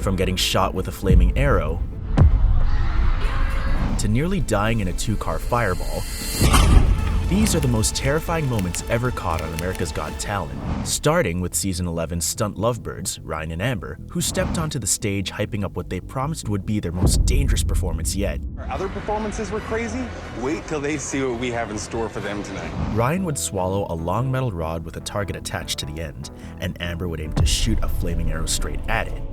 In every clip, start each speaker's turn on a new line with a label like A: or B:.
A: from getting shot with a flaming arrow to nearly dying in a two-car fireball. These are the most terrifying moments ever caught on America's Got Talent, starting with season 11 stunt lovebirds, Ryan and Amber, who stepped onto the stage hyping up what they promised would be their most dangerous performance yet.
B: Our other performances were crazy. Wait till they see what we have in store for them tonight.
A: Ryan would swallow a long metal rod with a target attached to the end, and Amber would aim to shoot a flaming arrow straight at it.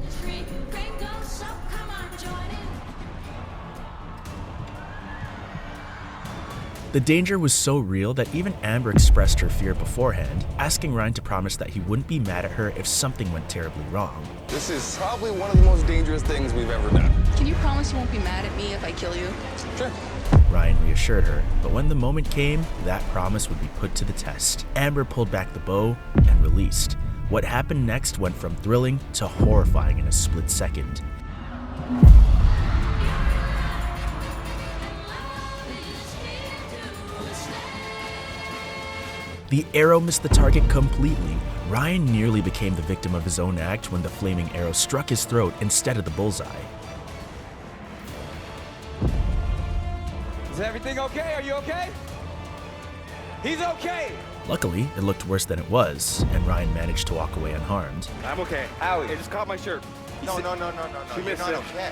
A: The danger was so real that even Amber expressed her fear beforehand, asking Ryan to promise that he wouldn't be mad at her if something went terribly wrong.
B: This is probably one of the most dangerous things we've ever done.
C: Can you promise you won't be mad at me if I kill you?
B: Sure.
A: Ryan reassured her, but when the moment came, that promise would be put to the test. Amber pulled back the bow and released. What happened next went from thrilling to horrifying in a split second. The arrow missed the target completely. Ryan nearly became the victim of his own act when the flaming arrow struck his throat instead of the bullseye.
D: Is everything okay? Are you okay? He's okay!
A: Luckily, it looked worse than it was, and Ryan managed to walk away unharmed.
D: I'm okay. Allie, I just caught my shirt.
E: No.
D: She
E: You're
D: missed
E: not
D: it.
E: okay.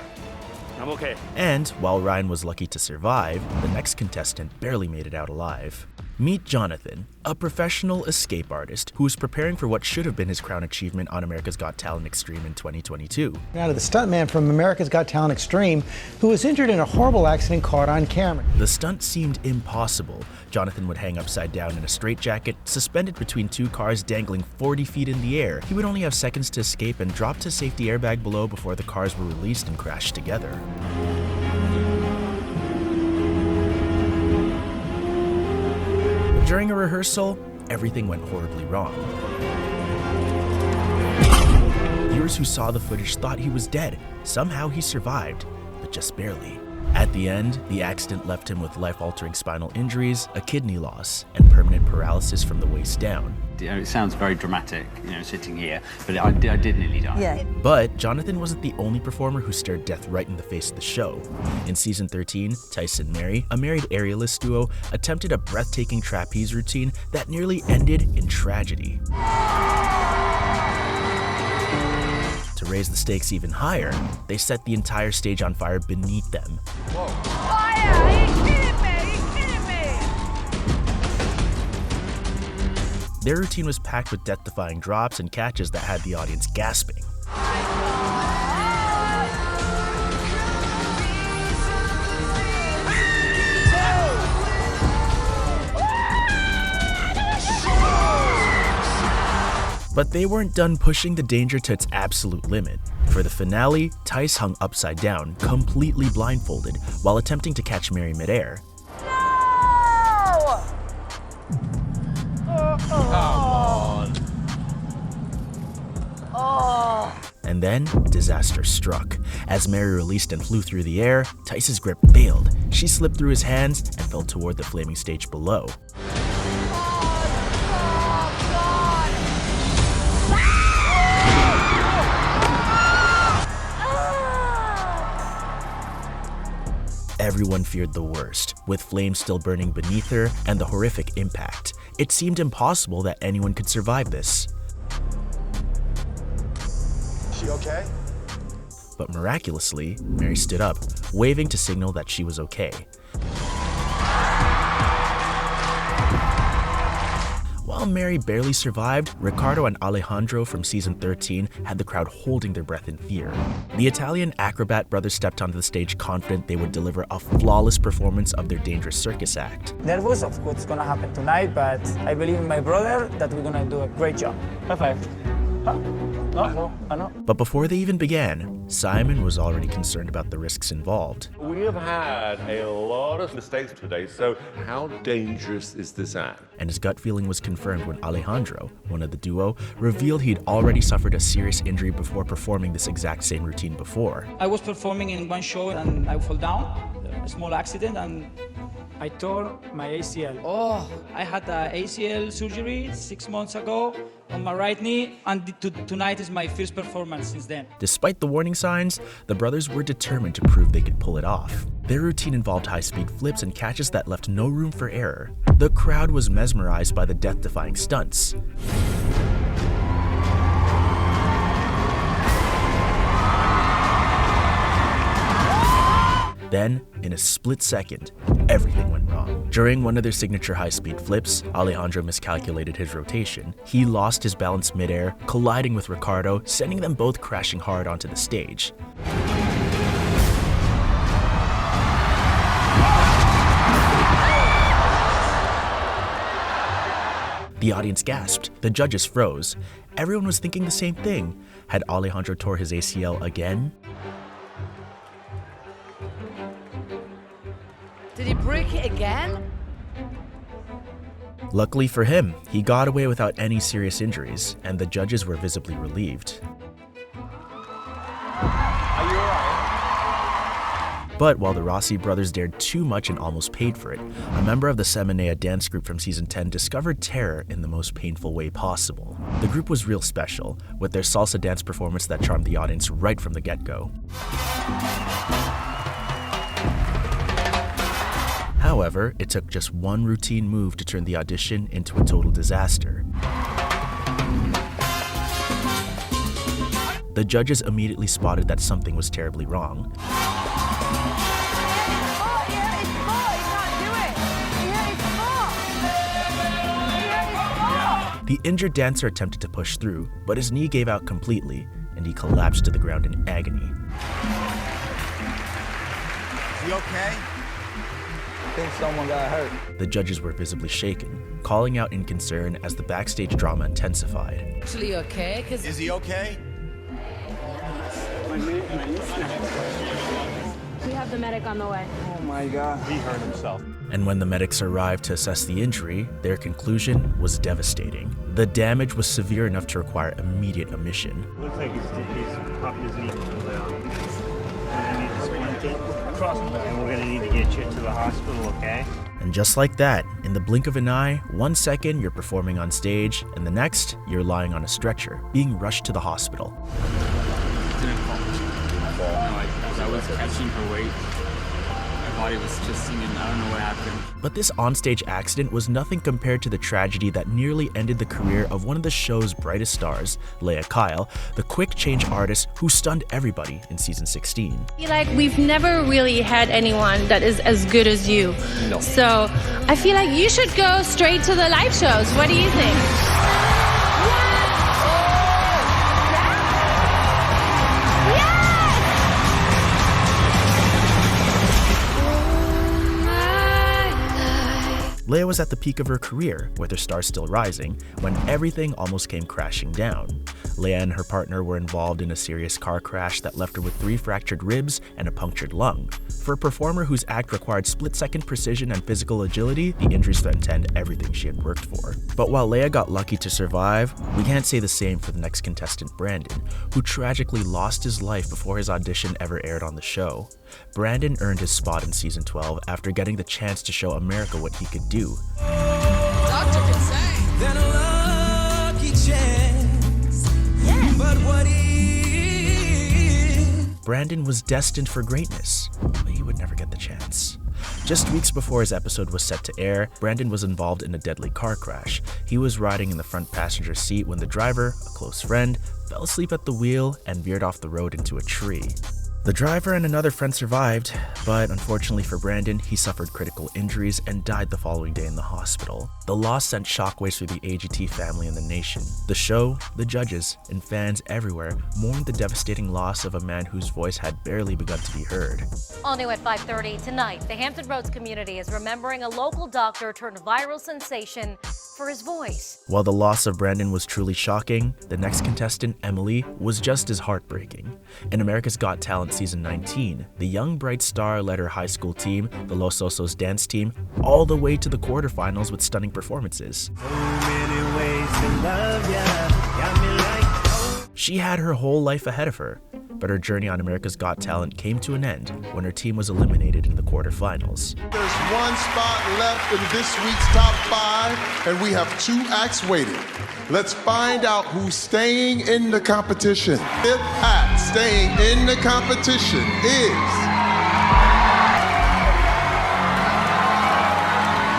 D: I'm okay.
A: And while Ryan was lucky to survive, the next contestant barely made it out alive. Meet Jonathan, a professional escape artist who was preparing for what should have been his crown achievement on America's Got Talent Extreme in 2022.
F: Now to the stuntman from America's Got Talent Extreme, who was injured in a horrible accident caught on camera.
A: The stunt seemed impossible. Jonathan would hang upside down in a straitjacket, suspended between two cars dangling 40 feet in the air. He would only have seconds to escape and drop to safety airbag below before the cars were released and crashed together. During a rehearsal, everything went horribly wrong. Viewers who saw the footage thought he was dead. Somehow he survived, but just barely. At the end, the accident left him with life-altering spinal injuries, a kidney loss, and permanent paralysis from the waist down.
G: It sounds very dramatic, sitting here, but I did nearly die.
H: Yeah.
A: But Jonathan wasn't the only performer who stared death right in the face of the show. In season 13, Tyson and Mary, a married aerialist duo, attempted a breathtaking trapeze routine that nearly ended in tragedy. To raise the stakes even higher, they set the entire stage on fire beneath them.
H: Fire! Are you kidding me? Are you kidding me?
A: Their routine was packed with death-defying drops and catches that had the audience gasping. But they weren't done pushing the danger to its absolute limit. For the finale, Tice hung upside down, completely blindfolded, while attempting to catch Mary midair.
H: No!
D: Come on.
H: Oh.
A: And then, disaster struck. As Mary released and flew through the air, Tice's grip failed. She slipped through his hands and fell toward the flaming stage below. Everyone feared the worst, with flames still burning beneath her and the horrific impact. It seemed impossible that anyone could survive this.
E: She okay?
A: But miraculously, Mary stood up, waving to signal that she was okay. While Mary barely survived, Ricardo and Alejandro from season 13 had the crowd holding their breath in fear. The Italian acrobat brothers stepped onto the stage confident they would deliver a flawless performance of their dangerous circus act.
I: Nervous of what's gonna happen tonight, but I believe in my brother that we're gonna do a great job. High five. Huh? No, I know.
A: But before they even began, Simon was already concerned about the risks involved.
J: We have had a lot of mistakes today, so how dangerous is this act?
A: And his gut feeling was confirmed when Alejandro, one of the duo, revealed he'd already suffered a serious injury before performing this exact same routine before.
I: I was performing in one show and I fell down, a small accident, and I tore my ACL.
E: Oh, I had the ACL surgery 6 months ago on my right knee, and tonight is my first performance since then.
A: Despite the warning signs, the brothers were determined to prove they could pull it off. Their routine involved high-speed flips and catches that left no room for error. The crowd was mesmerized by the death-defying stunts. Then, in a split second, everything went wrong. During one of their signature high-speed flips, Alejandro miscalculated his rotation. He lost his balance midair, colliding with Ricardo, sending them both crashing hard onto the stage. The audience gasped. The judges froze. Everyone was thinking the same thing. Had Alejandro tore his ACL again?
H: Did he break it again?
A: Luckily for him, he got away without any serious injuries, and the judges were visibly relieved.
B: Are you alright?
A: But while the Rossi brothers dared too much and almost paid for it, a member of the Seminea dance group from season 10 discovered terror in the most painful way possible. The group was real special, with their salsa dance performance that charmed the audience right from the get-go. However, it took just one routine move to turn the audition into a total disaster. The judges immediately spotted that something was terribly wrong. The injured dancer attempted to push through, but his knee gave out completely, and he collapsed to the ground in agony.
B: Is he okay?
I: I think someone got hurt.
A: The judges were visibly shaken, calling out in concern as the backstage drama intensified.
H: Actually okay?
B: Is he okay?
H: We have the medic on the way.
I: Oh my God.
B: He hurt himself.
A: And when the medics arrived to assess the injury, their conclusion was devastating. The damage was severe enough to require immediate admission.
K: Looks like he's popped his knee down. We're gonna need to splint it, and we're gonna need to get you to the hospital, okay?
A: And just like that, in the blink of an eye, 1 second you're performing on stage, and the next, you're lying on a stretcher, being rushed to the hospital.
L: Didn't fall. I was catching her weight. My body was just singing. I don't know what happened.
A: But this onstage accident was nothing compared to the tragedy that nearly ended the career of one of the show's brightest stars, Leah Kyle, the quick change artist who stunned everybody in season 16.
M: I feel like we've never really had anyone that is as good as you. No. So I feel like you should go straight to the live shows. What do you think?
A: Leah was at the peak of her career, with her stars still rising, when everything almost came crashing down. Leah and her partner were involved in a serious car crash that left her with 3 fractured ribs and a punctured lung. For a performer whose act required split-second precision and physical agility, the injuries threatened to end everything she had worked for. But while Leah got lucky to survive, we can't say the same for the next contestant, Brandon, who tragically lost his life before his audition ever aired on the show. Brandon earned his spot in season 12 after getting the chance to show America what he could do.
H: Doctor can say.
N: Then a lucky chance. Yeah. But what if?
A: Brandon was destined for greatness, but he would never get the chance. Just weeks before his episode was set to air, Brandon was involved in a deadly car crash. He was riding in the front passenger seat when the driver, a close friend, fell asleep at the wheel and veered off the road into a tree. The driver and another friend survived, but unfortunately for Brandon, he suffered critical injuries and died the following day in the hospital. The loss sent shockwaves through the AGT family and the nation. The show, the judges, and fans everywhere mourned the devastating loss of a man whose voice had barely begun to be heard.
O: All new at 5:30 tonight, the Hampton Roads community is remembering a local doctor turned viral sensation for his voice.
A: While the loss of Brandon was truly shocking, the next contestant, Emily, was just as heartbreaking. In America's Got Talent season 19, the young bright star led her high school team, the Los Osos dance team, all the way to the quarterfinals with stunning performances. She had her whole life ahead of her, But her journey on America's Got Talent came to an end when her team was eliminated in the quarterfinals.
P: There's one spot left in this week's top 5, and we have 2 acts waiting. Let's find out who's staying in the competition. 5th act staying in the competition is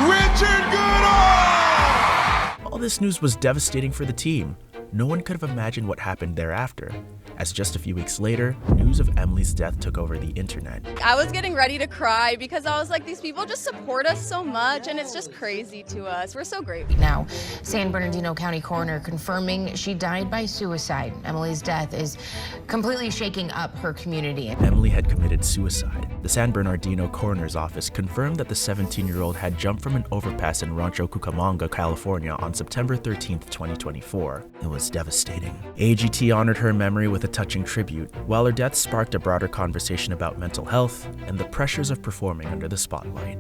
P: Richard Goodall!
A: All this news was devastating for the team. No one could have imagined what happened thereafter, as just a few weeks later, news of Emily's death took over the internet.
C: I was getting ready to cry because I was like, these people just support us so much, and it's just crazy to us. We're so grateful.
Q: Now, San Bernardino County coroner confirming she died by suicide. Emily's death is completely shaking up her community.
A: Emily had committed suicide. The San Bernardino coroner's office confirmed that the 17-year-old had jumped from an overpass in Rancho Cucamonga, California on September 13, 2024. It was devastating. AGT honored her memory with a touching tribute, while her death sparked a broader conversation about mental health and the pressures of performing under the spotlight.